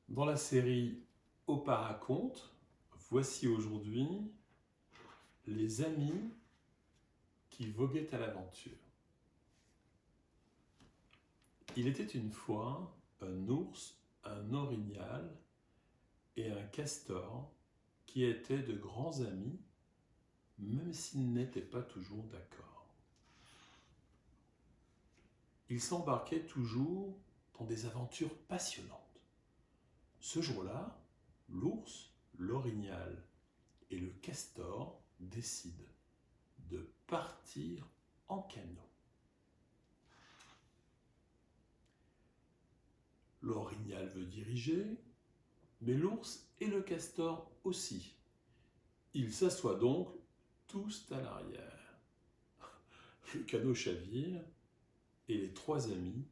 Dans la série Au Paraconte, voici aujourd'hui les amis qui voguaient à l'aventure. Il était une fois un ours, un orignal et un castor qui étaient de grands amis, même s'ils n'étaient pas toujours d'accord. Ils s'embarquaient toujours dans des aventures passionnantes. Ce jour-là, l'ours, l'orignal et le castor décident de partir en canot. L'orignal veut diriger, mais l'ours et le castor aussi. Ils s'assoient donc tous à l'arrière. Le canot chavire et les trois amis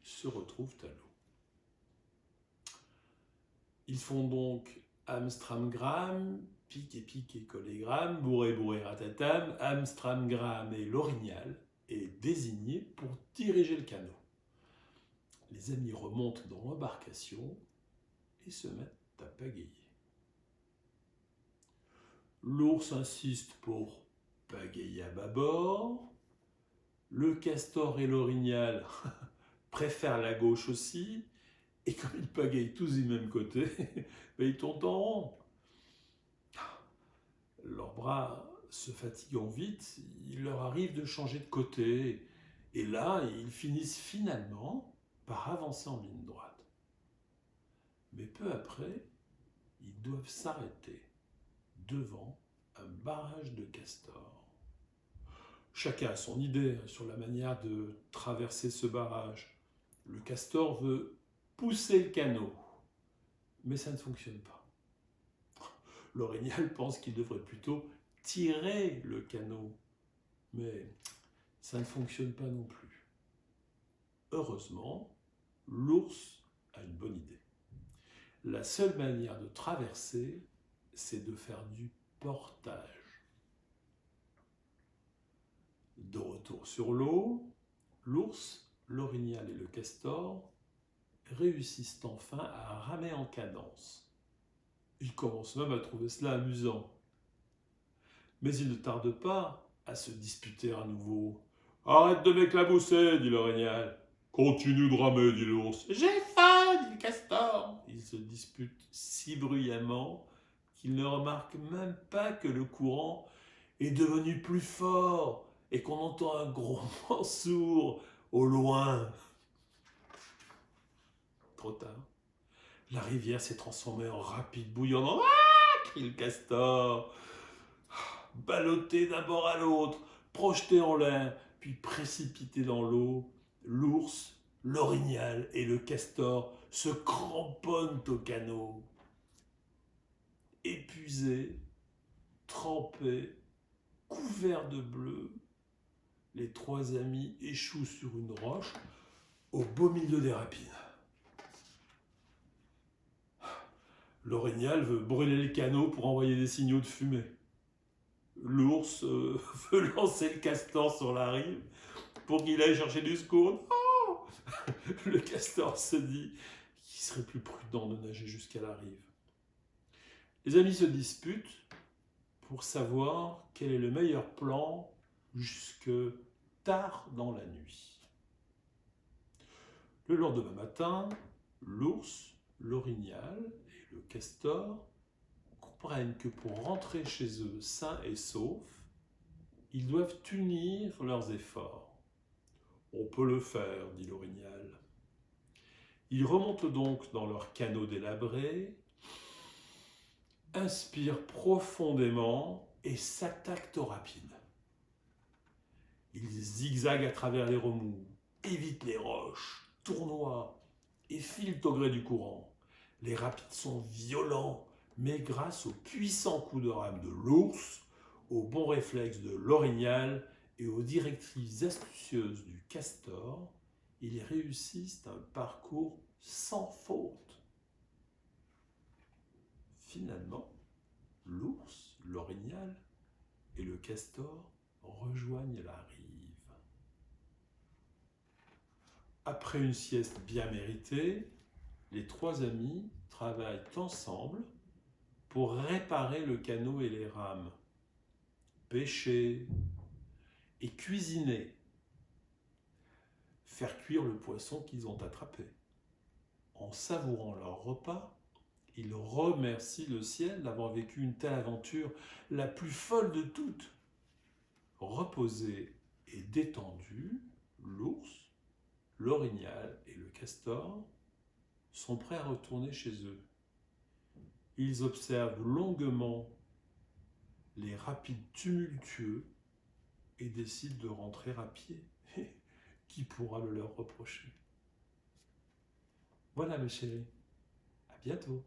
se retrouvent à l'eau. Ils font donc Amstramgram, pique et pique et collégramme, bourré bourré ratatam. Amstramgram et l'orignal est désigné pour diriger le canot. Les amis remontent dans l'embarcation et se mettent à pagayer. L'ours insiste pour pagayer à bâbord. Le castor et l'orignal préfèrent la gauche aussi. Et comme ils pagayent tous du même côté, ils tournent en rond. Leurs bras se fatiguant vite, il leur arrive de changer de côté. Et là, ils finissent finalement par avancer en ligne droite. Mais peu après, ils doivent s'arrêter devant un barrage de castors. Chacun a son idée sur la manière de traverser ce barrage. Le castor veut pousser le canot, mais ça ne fonctionne pas. L'orignal pense qu'il devrait plutôt tirer le canot, mais ça ne fonctionne pas non plus. Heureusement, l'ours a une bonne idée. La seule manière de traverser, c'est de faire du portage. De retour sur l'eau, l'ours, l'orignal et le castor réussissent enfin à ramer en cadence. Ils commencent même à trouver cela amusant. Mais ils ne tardent pas à se disputer à nouveau. « Arrête de m'éclabousser, dit l'orignal. Continue de ramer, dit l'ours. J'ai faim, dit le castor. Ils se disputent si bruyamment qu'ils ne remarquent même pas que le courant est devenu plus fort et qu'on entend un grondement sourd au loin. Trop tard. La rivière s'est transformée en rapide bouillonnant. Ah, crie le castor. Ballotté d'un bord à l'autre, projeté en l'air, puis précipité dans l'eau, l'ours, l'orignal et le castor se cramponnent au canot. Épuisés, trempés, couverts de bleu, les trois amis échouent sur une roche au beau milieu des rapides. L'orignal veut brûler le canot pour envoyer des signaux de fumée. L'ours veut lancer le castor sur la rive pour qu'il aille chercher du secours. Non. Le castor se dit qu'il serait plus prudent de nager jusqu'à la rive. Les amis se disputent pour savoir quel est le meilleur plan jusque tard dans la nuit. Le lendemain matin, l'ours, l'orignal et le castor comprennent que pour rentrer chez eux sains et saufs, ils doivent unir leurs efforts. On peut le faire, dit l'orignal. Ils remontent donc dans leur canot délabré, inspirent profondément et s'attaquent au rapide. Ils zigzaguent à travers les remous, évitent les roches, tournoient et filent au gré du courant. Les rapides sont violents, mais grâce aux puissants coups de rame de l'ours, aux bons réflexes de l'orignal et aux directives astucieuses du castor, ils réussissent un parcours sans faute. Finalement, l'ours, l'orignal et le castor rejoignent la rive. Après une sieste bien méritée, les trois amis travaillent ensemble pour réparer le canot et les rames, pêcher et cuisiner, faire cuire le poisson qu'ils ont attrapé. En savourant leur repas, ils remercient le ciel d'avoir vécu une telle aventure, la plus folle de toutes. Reposés et détendus, l'ours, l'orignal et le castor sont prêts à retourner chez eux. Ils observent longuement les rapides tumultueux et décident de rentrer à pied. Qui pourra le leur reprocher? Voilà mes chéris, à bientôt.